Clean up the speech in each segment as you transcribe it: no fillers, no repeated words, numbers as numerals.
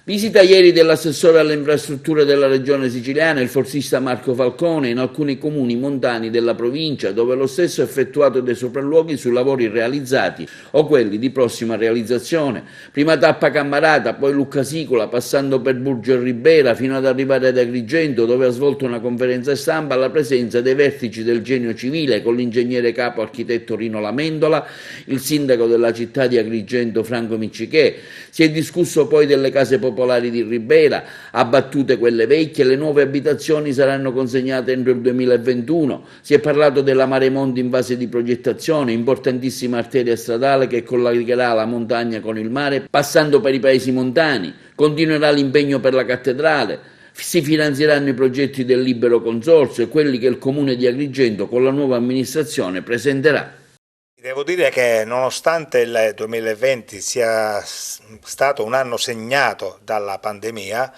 Visita ieri dell'assessore alle infrastrutture della regione siciliana, il forsista Marco Falcone, in alcuni comuni montani della provincia, dove lo stesso ha effettuato dei sopralluoghi su lavori realizzati o quelli di prossima realizzazione. Prima tappa Cammarata, poi Luccasicola, passando per Burgio e Ribera, fino ad arrivare ad Agrigento, dove ha svolto una conferenza stampa alla presenza dei vertici del Genio Civile con l'ingegnere capo architetto Rino Lamendola, il sindaco della città di Agrigento Franco Miccichè. Si è discusso poi delle case popolari di Ribera, abbattute quelle vecchie, le nuove abitazioni saranno consegnate entro il 2021. Si è parlato della Maremonti in fase di progettazione, importantissima arteria stradale che collegherà la montagna con il mare, passando per i paesi montani. Continuerà l'impegno per la cattedrale. Si finanzieranno i progetti del libero consorzio e quelli che il comune di Agrigento con la nuova amministrazione presenterà. Devo dire che nonostante il 2020 sia stato un anno segnato dalla pandemia,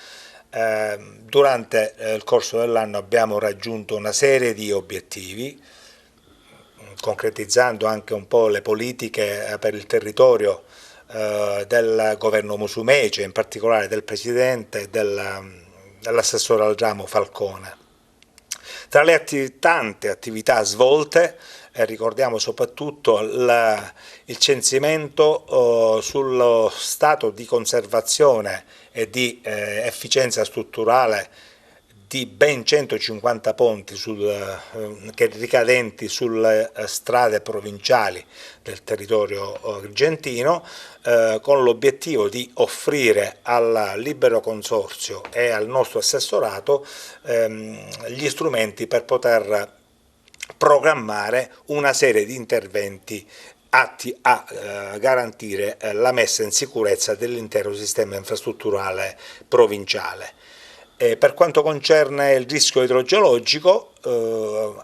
durante il corso dell'anno abbiamo raggiunto una serie di obiettivi, concretizzando anche un po' le politiche per il territorio del governo Musumeci, in particolare del presidente e dell'assessore al ramo Falcone. Tra le tante attività svolte, ricordiamo soprattutto il censimento sullo stato di conservazione e di efficienza strutturale di ben 150 ponti ricadenti sulle strade provinciali del territorio agrigentino, con l'obiettivo di offrire al libero consorzio e al nostro assessorato gli strumenti per poter programmare una serie di interventi atti a garantire la messa in sicurezza dell'intero sistema infrastrutturale provinciale. Per quanto concerne il rischio idrogeologico,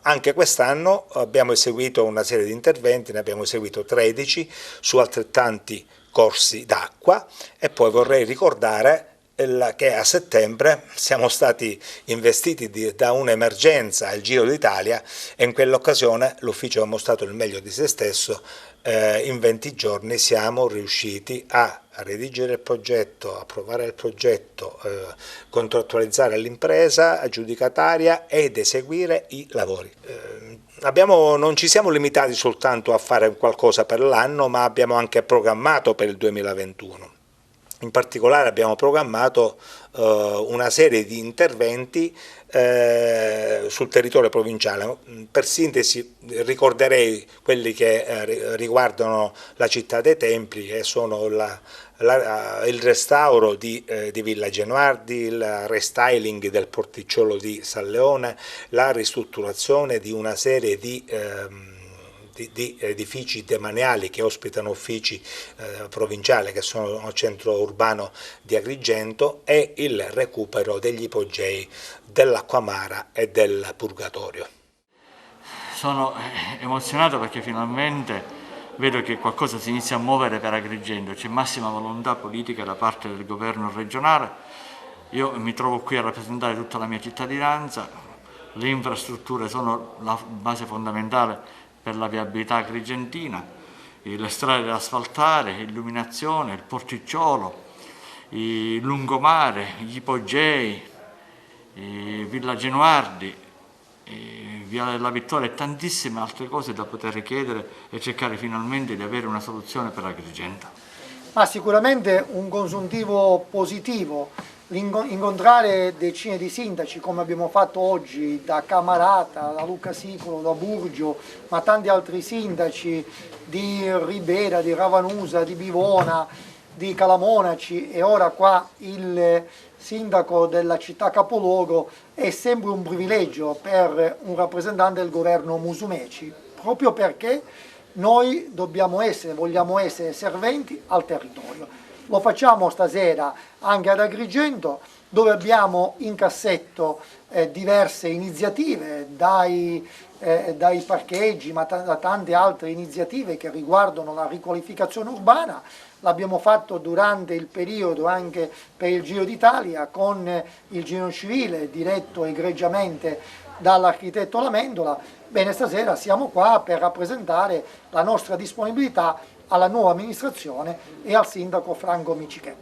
anche quest'anno abbiamo eseguito una serie di interventi, ne abbiamo eseguito 13 su altrettanti corsi d'acqua, e poi vorrei ricordare che a settembre siamo stati investiti da un'emergenza al Giro d'Italia, e in quell'occasione l'ufficio ha mostrato il meglio di se stesso. In 20 giorni siamo riusciti a redigere il progetto, approvare il progetto, contrattualizzare l'impresa aggiudicataria ed eseguire i lavori. Non ci siamo limitati soltanto a fare qualcosa per l'anno, ma abbiamo anche programmato per il 2021. In particolare abbiamo programmato una serie di interventi sul territorio provinciale. Per sintesi ricorderei quelli che riguardano la città dei Templi, che sono il restauro di Villa Genuardi, il restyling del porticciolo di San Leone, la ristrutturazione di una serie di edifici demaniali che ospitano uffici provinciali, che sono al centro urbano di Agrigento, e il recupero degli ipogei dell'Acquamara e del Purgatorio. Sono emozionato perché finalmente vedo che qualcosa si inizia a muovere per Agrigento, c'è massima volontà politica da parte del governo regionale. Io mi trovo qui a rappresentare tutta la mia cittadinanza. Le infrastrutture sono la base fondamentale per la viabilità agrigentina, le strade da asfaltare, l'illuminazione, il porticciolo, il lungomare, gli ipogei, Villa Genuardi, Via della Vittoria e tantissime altre cose da poter richiedere e cercare finalmente di avere una soluzione per Agrigento. Ma sicuramente un consuntivo positivo, incontrare decine di sindaci come abbiamo fatto oggi da Camarata, da Luccasicolo, da Burgio, ma tanti altri sindaci di Ribera, di Ravanusa, di Bivona, di Calamonaci e ora qua il sindaco della città capoluogo, è sempre un privilegio per un rappresentante del governo Musumeci, proprio perché noi vogliamo essere serventi al territorio. Lo facciamo stasera anche ad Agrigento, dove abbiamo in cassetto diverse iniziative, dai parcheggi, ma da tante altre iniziative che riguardano la riqualificazione urbana. L'abbiamo fatto durante il periodo anche per il Giro d'Italia con il Genio Civile diretto egregiamente dall'architetto Lamendola. Bene, stasera siamo qua per rappresentare la nostra disponibilità alla nuova amministrazione e al sindaco Franco Miccichè.